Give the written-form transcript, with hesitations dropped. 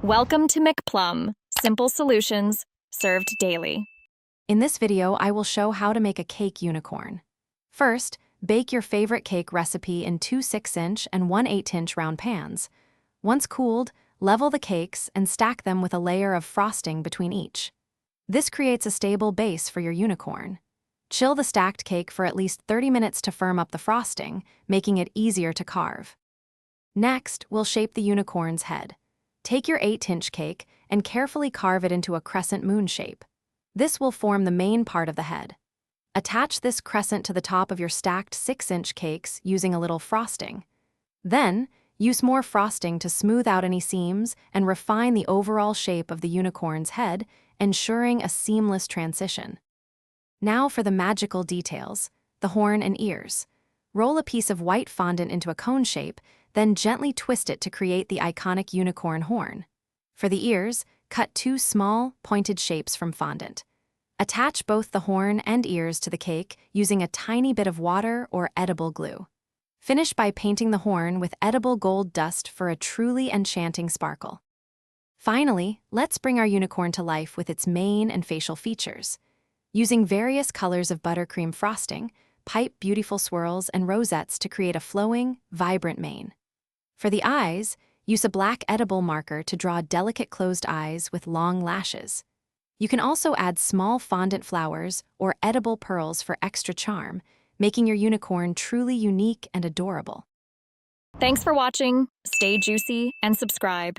Welcome to McPlum, simple solutions served daily. In this video, I will show how to make a cake unicorn. First, bake your favorite cake recipe in two 6-inch and one 8-inch round pans. Once cooled, level the cakes and stack them with a layer of frosting between each. This creates a stable base for your unicorn. Chill the stacked cake for at least 30 minutes to firm up the frosting, making it easier to carve. Next, we'll shape the unicorn's head. Take your 8-inch cake and carefully carve it into a crescent moon shape. This will form the main part of the head. Attach this crescent to the top of your stacked 6-inch cakes using a little frosting. Then, use more frosting to smooth out any seams and refine the overall shape of the unicorn's head, ensuring a seamless transition. Now for the magical details, the horn and ears. Roll a piece of white fondant into a cone shape, then gently twist it to create the iconic unicorn horn. For the ears, cut two small, pointed shapes from fondant. Attach both the horn and ears to the cake using a tiny bit of water or edible glue. Finish by painting the horn with edible gold dust for a truly enchanting sparkle. Finally, let's bring our unicorn to life with its mane and facial features. Using various colors of buttercream frosting, pipe beautiful swirls and rosettes to create a flowing, vibrant mane. For the eyes, use a black edible marker to draw delicate closed eyes with long lashes. You can also add small fondant flowers or edible pearls for extra charm, making your unicorn truly unique and adorable. Thanks for watching. Stay juicy and subscribe.